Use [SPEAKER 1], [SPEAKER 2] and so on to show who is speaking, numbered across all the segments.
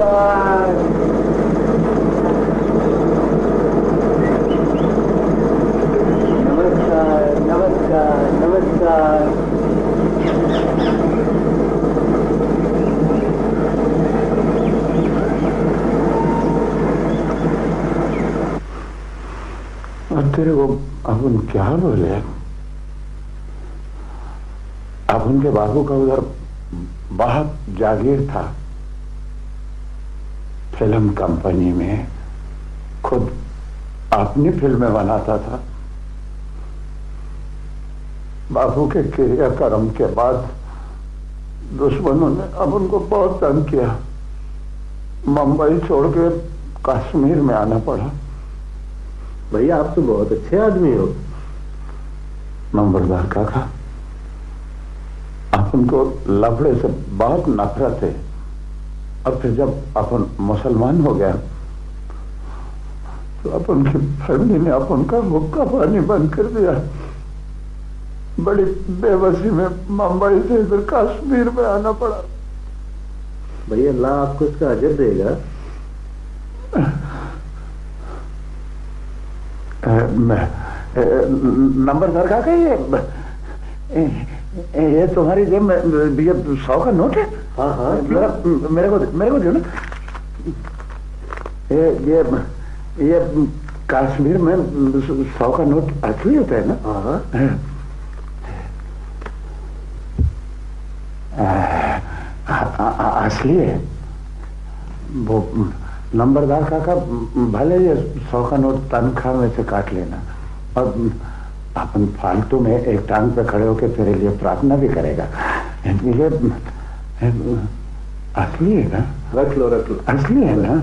[SPEAKER 1] नमस्कार। नमस्कार नमस्कार नमस्कार।
[SPEAKER 2] और तेरे को अपन क्या बोले? अपन के बाबू का उधर बहुत जागीर था, फिल्म कंपनी में खुद अपनी फिल्में बनाता था। बाबू के क्रियाक्रम के बाद दुश्मनों ने अब उनको बहुत तंग किया, मुंबई छोड़ के कश्मीर में आना पड़ा।
[SPEAKER 3] भैया आप तो बहुत अच्छे आदमी हो।
[SPEAKER 2] नंबरदार काका, अपन को लफड़े से बहुत नफरत है, और फिर जब अपन मुसलमान हो गया तो अपन की फैमिली ने अपन का हुक्का पानी बंद कर दिया। बड़ी बेबसी में मुंबई से इधर कश्मीर में आना पड़ा।
[SPEAKER 3] भैया अल्लाह आपको इसका अजर देगा।
[SPEAKER 2] नंबरदार काका, ये तुम्हारी जेब में ये 100 का नोट है?
[SPEAKER 3] हाँ हाँ,
[SPEAKER 2] मेरे को दो ना। ये कश्मीर में 100 का नोट असली होता है ना?
[SPEAKER 3] हाँ
[SPEAKER 2] असली है वो। नंबरदार काका, भले ये 100 का नोट तनख्वाह में से काट लेना, और अपन फालतू में एक टांग पे खड़े होकर तेरे लिए प्रार्थना भी करेगा। ये असली है ना?
[SPEAKER 3] रख लो रख लो।
[SPEAKER 2] असली है ना?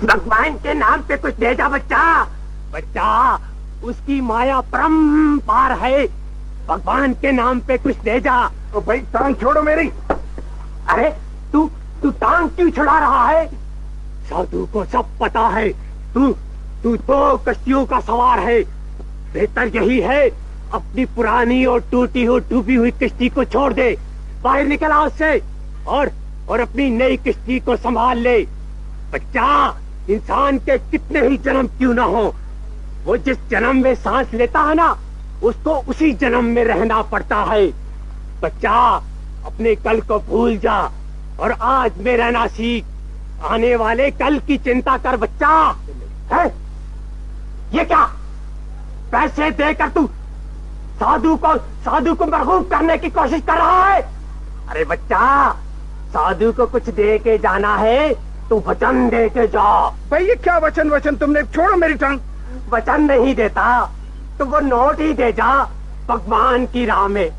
[SPEAKER 4] भगवान के नाम पे कुछ दे जा बच्चा। बच्चा, उसकी माया परम्पार है। भगवान के नाम पे कुछ दे जा।
[SPEAKER 2] तो भाई टांग छोड़ो मेरी।
[SPEAKER 4] अरे तू टांग क्यों छुड़ा रहा है? साधु को सब पता है। तू तो कश्तियों का सवार है। बेहतर यही है, अपनी पुरानी और टूटी हुई डूबी हुई किश्ती को छोड़ दे, बाहर निकल आ उससे, और अपनी नई किश्ती को संभाल ले। बच्चा, इंसान के कितने ही जन्म क्यों ना हो, वो जिस जन्म में सांस लेता है ना, उसको उसी जन्म में रहना पड़ता है। बच्चा, अपने कल को भूल जा और आज में रहना सीख। आने वाले कल की चिंता कर बच्चा। है ये क्या? पैसे देकर तू साधु को मरगूब करने की कोशिश कर रहा है? अरे बच्चा, साधु को कुछ दे के जाना है, तू वचन दे के जा।
[SPEAKER 2] भाई ये क्या वचन तुमने? छोड़ो मेरी टांग।
[SPEAKER 4] वचन नहीं देता तो वो नोट ही दे जा, भगवान की राह में।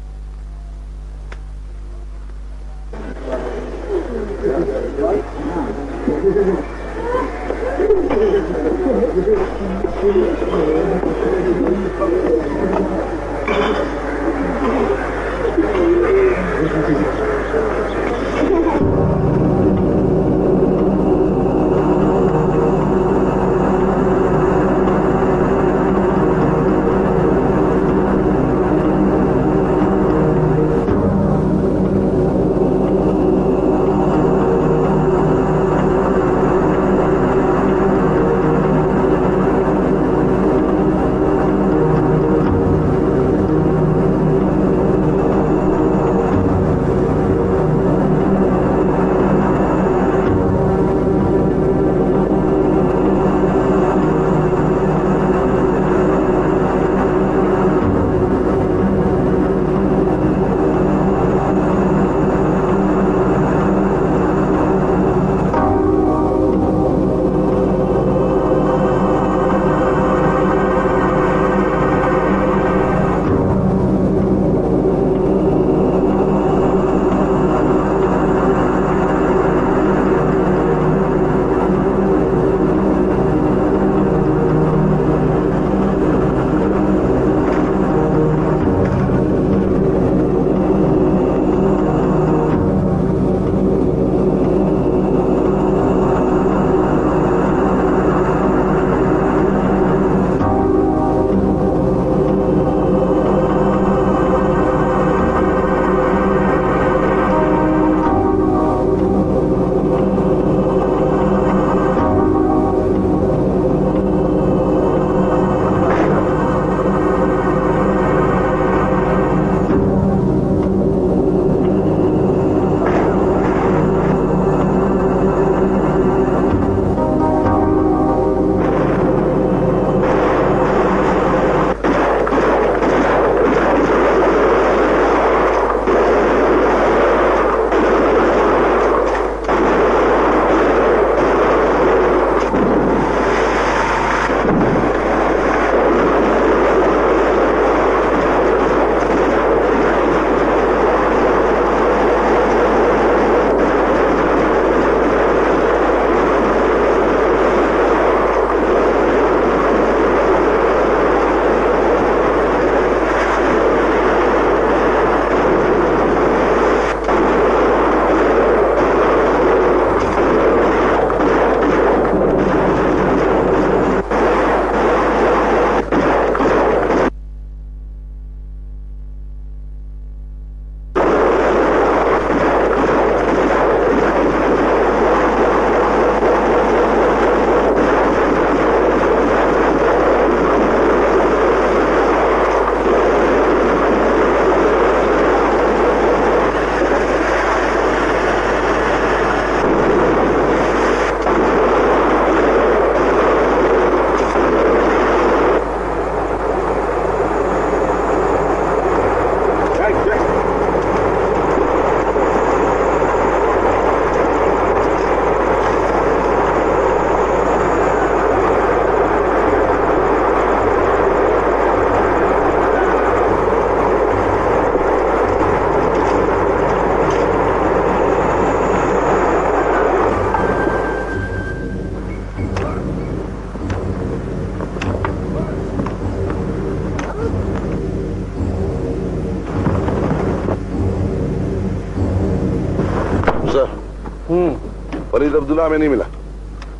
[SPEAKER 5] वलीद अब्दुल्ला हमें नहीं मिला।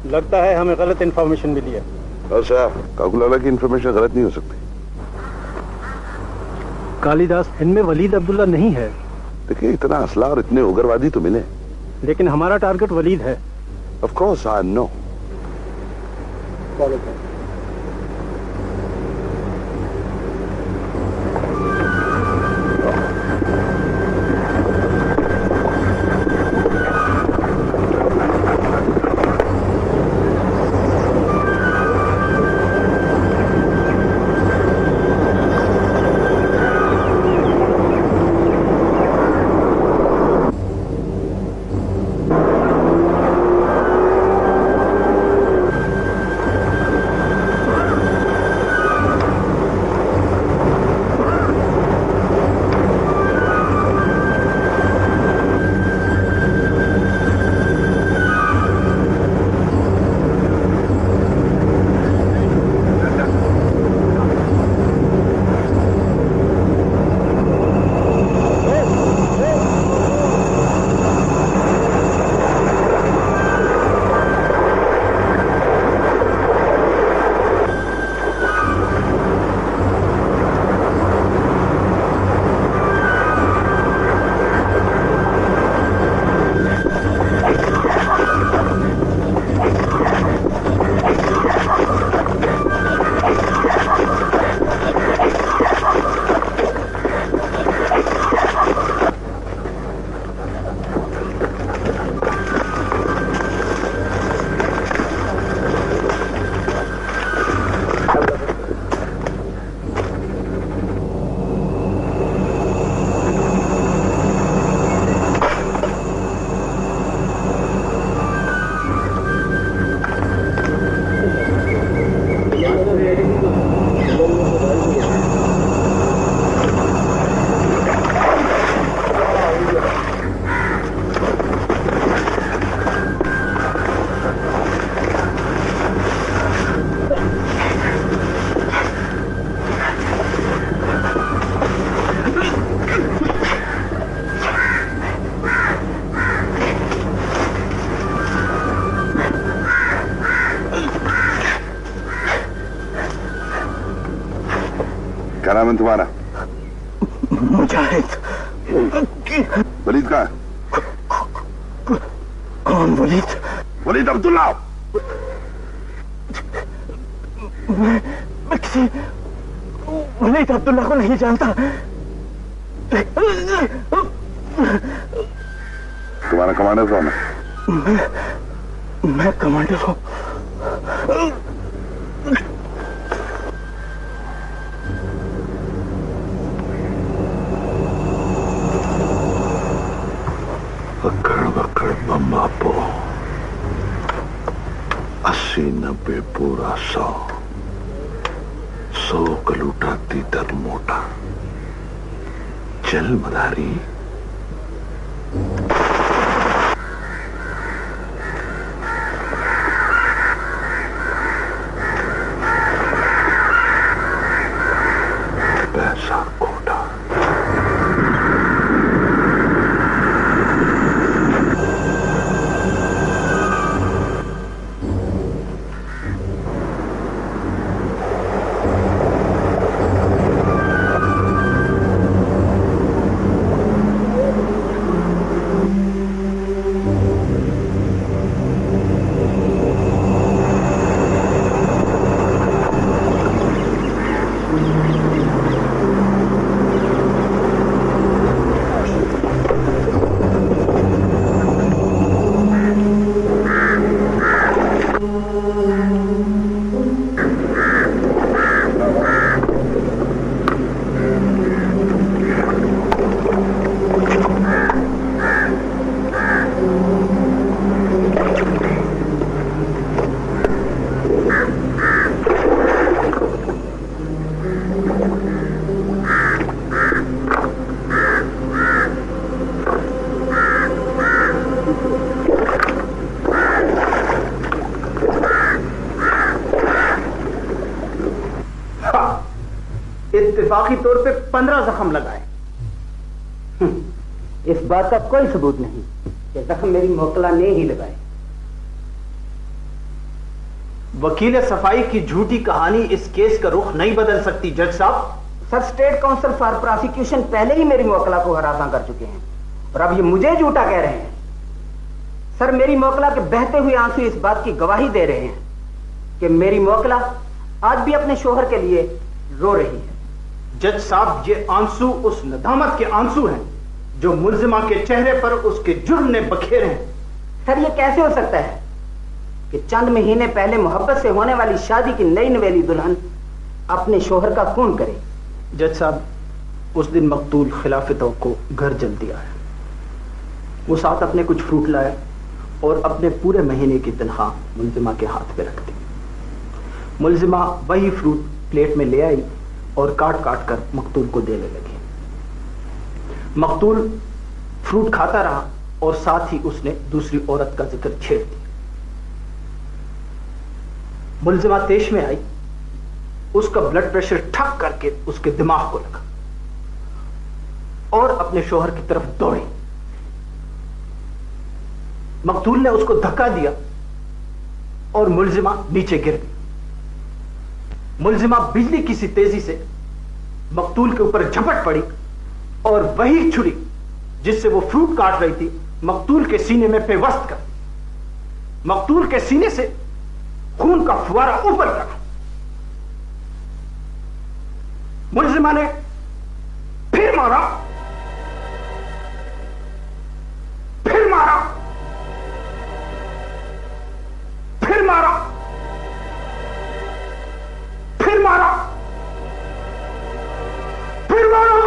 [SPEAKER 3] लगता है हमें गलत इंफॉर्मेशन मिली है।
[SPEAKER 5] अच्छा, काकुलाला की इंफॉर्मेशन गलत नहीं हो सकती।
[SPEAKER 3] कालिदास, इनमें वलीद अब्दुल्ला नहीं है।
[SPEAKER 5] देखिए, इतना असला और इतने उग्रवादी तो मिले,
[SPEAKER 3] लेकिन हमारा टारगेट वलीद है।
[SPEAKER 5] Of course I know.
[SPEAKER 3] Follow करें।
[SPEAKER 5] क्या नाम है तुम्हारा?
[SPEAKER 4] मुजाहिद।
[SPEAKER 5] वलीद कहाँ है?
[SPEAKER 4] कौन वलीद?
[SPEAKER 5] वलीद अब्दुल्ला।
[SPEAKER 4] मैं किसी वलीद अब्दुल्ला को नहीं जानता।
[SPEAKER 5] तुम्हारा कमांडर कौन है?
[SPEAKER 4] मैं कमांडर हूं।
[SPEAKER 5] अकड़ बम आपो 80-90 पूरा 100 कलूटाती दर मोटा चल मदारी। पैसा खोटा।
[SPEAKER 1] इत्तेफाकी तौर पे 15 जख्म लगाए। इस बात का कोई सबूत नहीं कि जख्म मेरी मोकला ने ही लगाए। वकील सफाई की झूठी कहानी इस केस का रुख नहीं बदल सकती जज साहब।
[SPEAKER 6] Sir, state council for prosecution पहले ही मेरी मोकला को हरासा कर चुके हैं और अब ये मुझे झूठा कह रहे हैं। सर, मेरी मोकला के बहते हुए आंसू इस बात की गवाही दे रहे हैं कि मेरी मोकला आज भी अपने शोहर के लिए रो रही है।
[SPEAKER 1] जज साहब, ये आंसू उस नदामत के आंसू हैं जो मुल्जिमा के चेहरे पर उसके जुर्म ने बखेरे हैं।
[SPEAKER 6] सर, ये कैसे हो सकता है कि चंद महीने पहले मोहब्बत से होने वाली शादी की नई नवेली दुल्हन अपने शोहर का खून करे?
[SPEAKER 1] जज साहब, उस दिन मकतूल खिलाफतों को घर जल दिया है। वो साथ अपने कुछ फ्रूट लाया और अपने पूरे महीने की तनख्वाह मुल्जिमा के हाथ पे रख दी। मुल्जिमा वही फ्रूट प्लेट में ले आई और काट काट कर मकतूल को देने लगी। मकतूल फ्रूट खाता रहा और साथ ही उसने दूसरी औरत का जिक्र छेड़ दिया। मुल्जिमा तेश में आई, उसका ब्लड प्रेशर ठक करके उसके दिमाग को लगा और अपने शोहर की तरफ दौड़ी। मकतूल ने उसको धक्का दिया और मुल्जिमा नीचे गिर गई। मुल्जिमा बिजली की सी तेजी से मकतूल के ऊपर झपट पड़ी और वही छुरी जिससे वो फ्रूट काट रही थी मकतूल के सीने में पेवस्त कर। मकतूल के सीने से खून का फुवारा ऊपर लगा। मुल्जिमा ने फिर मारा, फिर मारा, फिर मारा, फिर मारा, फिर मारा,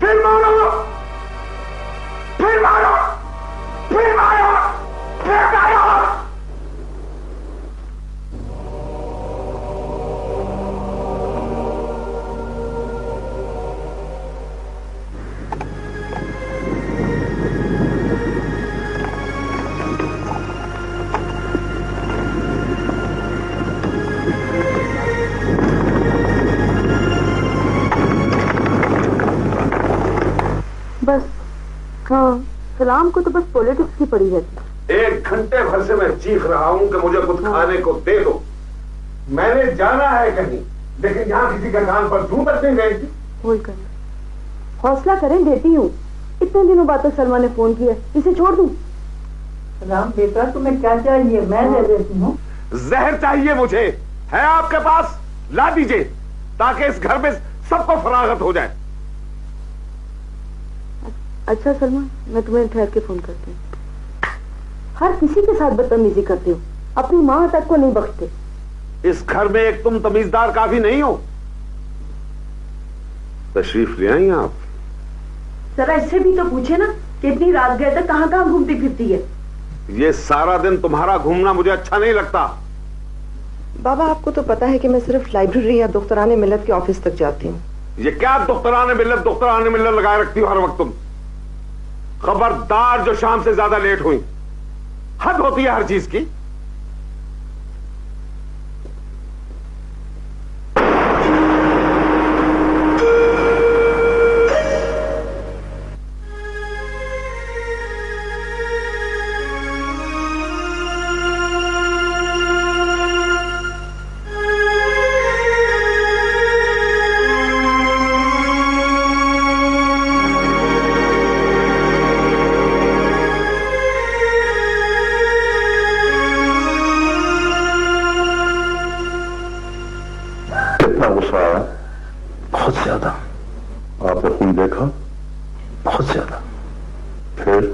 [SPEAKER 1] फिर मारा, फिर मारा, फिर मारा, फिर मारा।
[SPEAKER 7] बस हाँ, सलाम को तो बस पॉलिटिक्स की पड़ी रहती।
[SPEAKER 5] 1 घंटे भर से मैं चीख रहा हूं कि मुझे कुछ खाने को दे दो। मैंने जाना है कहीं, लेकिन यहाँ किसी का कान पर जूं तक नहीं गई थी।
[SPEAKER 7] वही करें, हौसला करें, देती हूँ। इतने दिनों बाद तो सलमा ने फोन किया, इसे छोड़ दूं?
[SPEAKER 6] राम बेटा, तुम्हें क्या चाहिए? मैं दे देती हूँ।
[SPEAKER 5] जहर चाहिए मुझे, है आपके पास? ला दीजिए ताकि इस घर में सबको फरागत हो जाए।
[SPEAKER 7] अच्छा सलमा, मैं तुम्हें ठहर के फोन करती हूँ। हर किसी के साथ बदतमीजी करते हो, अपनी माँ तक को नहीं बख्शते।
[SPEAKER 5] इस घर में एक तुम तमीजदार काफी नहीं हो। तशरीफ ले आई आप।
[SPEAKER 7] जरा इससे भी तो पूछे ना कि इतनी रात गए तक कहाँ कहाँ घूमती फिरती है।
[SPEAKER 5] ये सारा दिन तुम्हारा घूमना मुझे अच्छा नहीं लगता।
[SPEAKER 8] बाबा, आपको तो पता है कि मैं सिर्फ लाइब्रेरी या दुख्तराने मिल्लत के ऑफिस तक जाती हूँ।
[SPEAKER 5] ये क्या दुख्तराने मिल्लत लगाए रखती हो हर वक्त तुम? खबरदार जो शाम से ज्यादा लेट हुई। हद होती है हर चीज की।
[SPEAKER 2] बहुत ज्यादा।
[SPEAKER 5] आपने खून देखा?
[SPEAKER 2] बहुत ज्यादा।
[SPEAKER 5] फिर?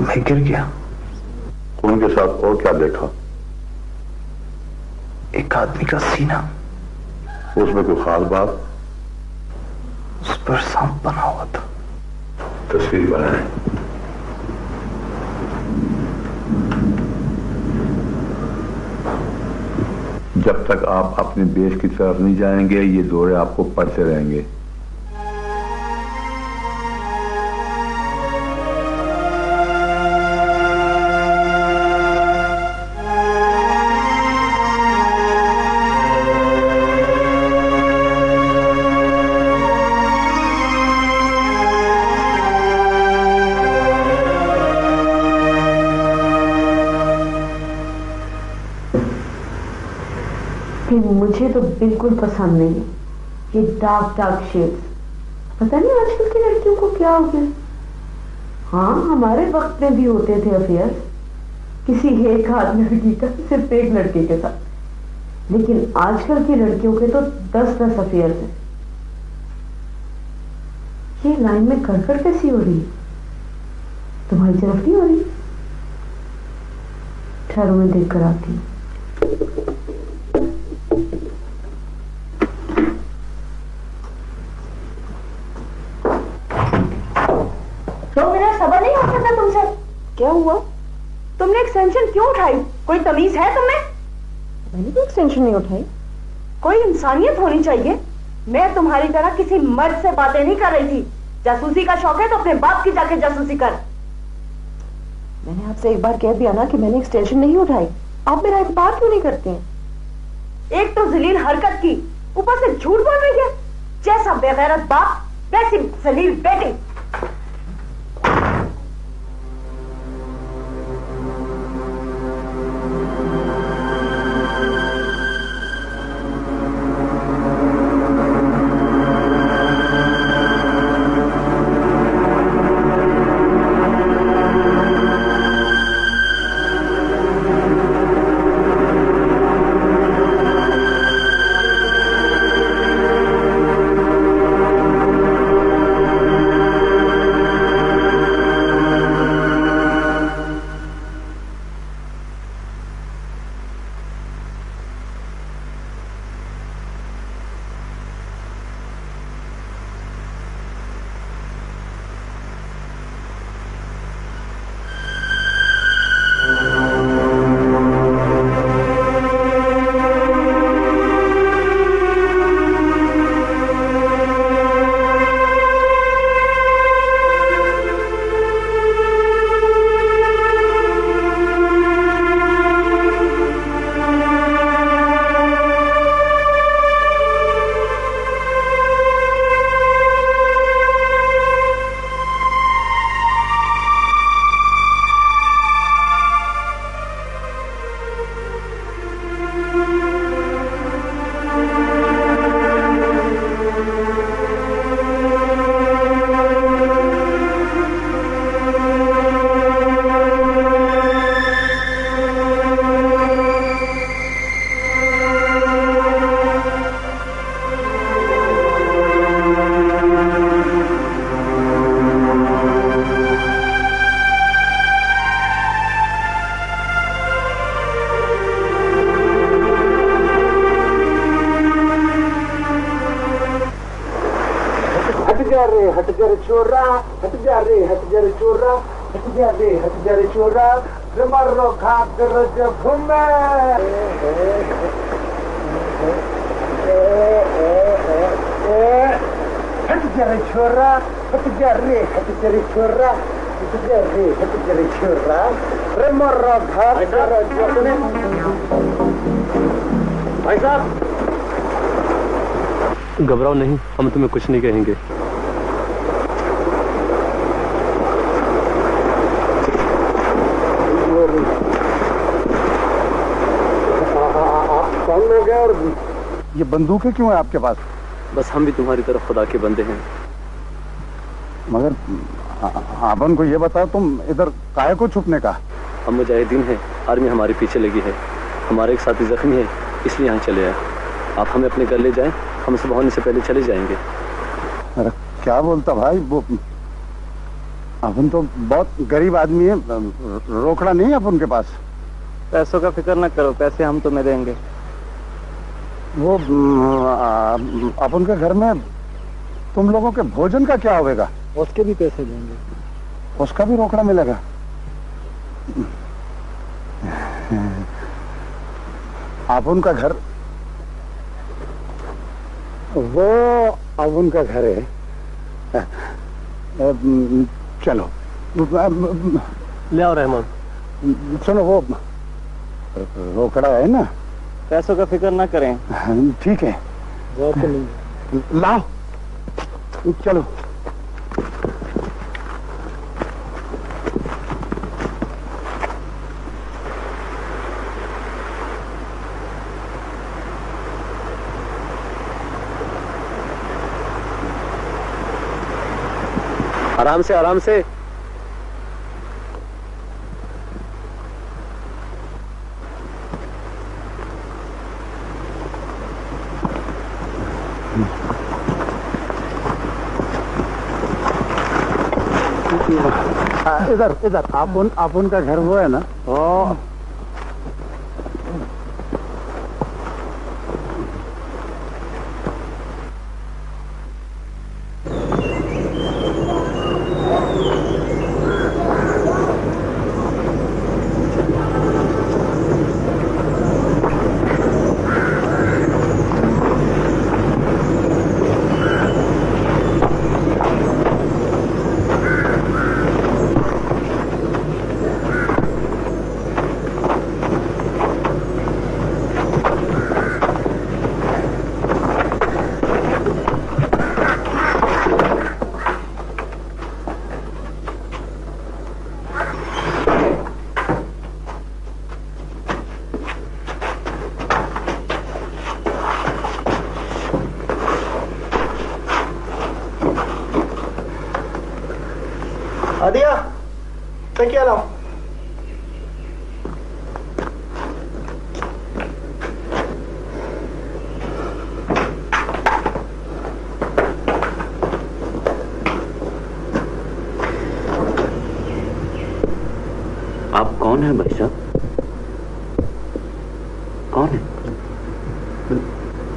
[SPEAKER 2] मैं गिर गया।
[SPEAKER 5] खून के साथ और क्या देखा?
[SPEAKER 2] एक आदमी का सीना,
[SPEAKER 5] उसमें कोई खास बात?
[SPEAKER 2] उस पर सांप बना हुआ था।
[SPEAKER 5] तस्वीर बनाए।
[SPEAKER 9] जब तक आप अपने देश की तरफ नहीं जाएंगे ये दौरे आपको पड़ते रहेंगे।
[SPEAKER 7] लेकिन मुझे तो बिल्कुल पसंद नहीं है ये डार्क डार्क शेड्स। पता नहीं आजकल की लड़कियों को क्या हो गया। हाँ, हमारे वक्त में भी होते थे अफेयर, किसी एक आध लड़की का सिर्फ एक लड़के के साथ, लेकिन आजकल की लड़कियों के तो 10-10 अफेयर हैं। ये लाइन में गड़बड़ कैसी हो रही है? तुम्हारी तरफ नहीं हो रही? ठहरो, मैं देख कर आती हूँ। तो मेरा सबर नहीं हो सकता तुमसे।
[SPEAKER 8] क्या हुआ?
[SPEAKER 7] तुमने एक्सटेंशन क्यों उठाई? कोई तमीज है तुम्हें?
[SPEAKER 8] मैंने कोई एक्सटेंशन नहीं उठाई।
[SPEAKER 7] कोई इंसानियत होनी चाहिए। मैं तुम्हारी तरह किसी मर्द से बातें नहीं कर रही थी। जासूसी का शौक है तो अपने बाप की जाके जासूसी कर।
[SPEAKER 8] मैंने आपसे एक बार कह दिया ना कि मैंने एक्सटेंशन नहीं उठाई। आप मेरा इत्मीनान क्यों नहीं करते हैं?
[SPEAKER 7] एक तो जलील हरकत की, ऊपर से झूठ बोल रही है। जैसा बेगैरत बाप वैसी जलील बेटी।
[SPEAKER 2] हट जा रे छोरा, हट जा रे छोरा, हट जा रे छोरा, मरो खाकर जब घूमे। हट जा रे छोरा, हट जा रे छोरा, हट जा रे छोरा, मरो खाकर जब।
[SPEAKER 4] भाई साहब, घबराओ नहीं, हम तुम्हें कुछ नहीं कहेंगे।
[SPEAKER 2] कौन लोग हैं और ये बंदूकें क्यों है आपके पास?
[SPEAKER 4] बस हम भी तुम्हारी तरफ खुदा के बंदे हैं।
[SPEAKER 2] मगर आपन को ये बताओ, तुम इधर काहे को छुपने का?
[SPEAKER 4] हम मुजाहिदीन हैं, आर्मी हमारे पीछे लगी है, हमारे एक साथी जख्मी है, इसलिए यहाँ चले आए। आप हमें अपने घर ले जाएं, हम सुबह होने से पहले चले जाएंगे।
[SPEAKER 2] अरे क्या बोलता भाई, वो अपन तो बहुत गरीब आदमी है, रोकड़ा नहीं है अपन के पास।
[SPEAKER 3] पैसों का फिक्र न करो, पैसे हम तुम्हें देंगे।
[SPEAKER 2] वो अपन के घर में तुम लोगों के भोजन का क्या होगा?
[SPEAKER 3] उसके भी पैसे देंगे।
[SPEAKER 2] उसका भी रोकड़ा मिलेगा? आप उनका घर, वो अब उनका घर है। चलो
[SPEAKER 4] ले आओ रहमान।
[SPEAKER 2] सुनो, वो रोकड़ा है ना,
[SPEAKER 3] पैसों का फिक्र ना करें।
[SPEAKER 2] ठीक है, लाओ चलो।
[SPEAKER 3] आराम से आराम से।
[SPEAKER 2] इधर इधर आप उनका घर वो है ना? ओ
[SPEAKER 1] आदिया, तकिया लाओ।
[SPEAKER 3] आप कौन है भाई साहब? कौन है?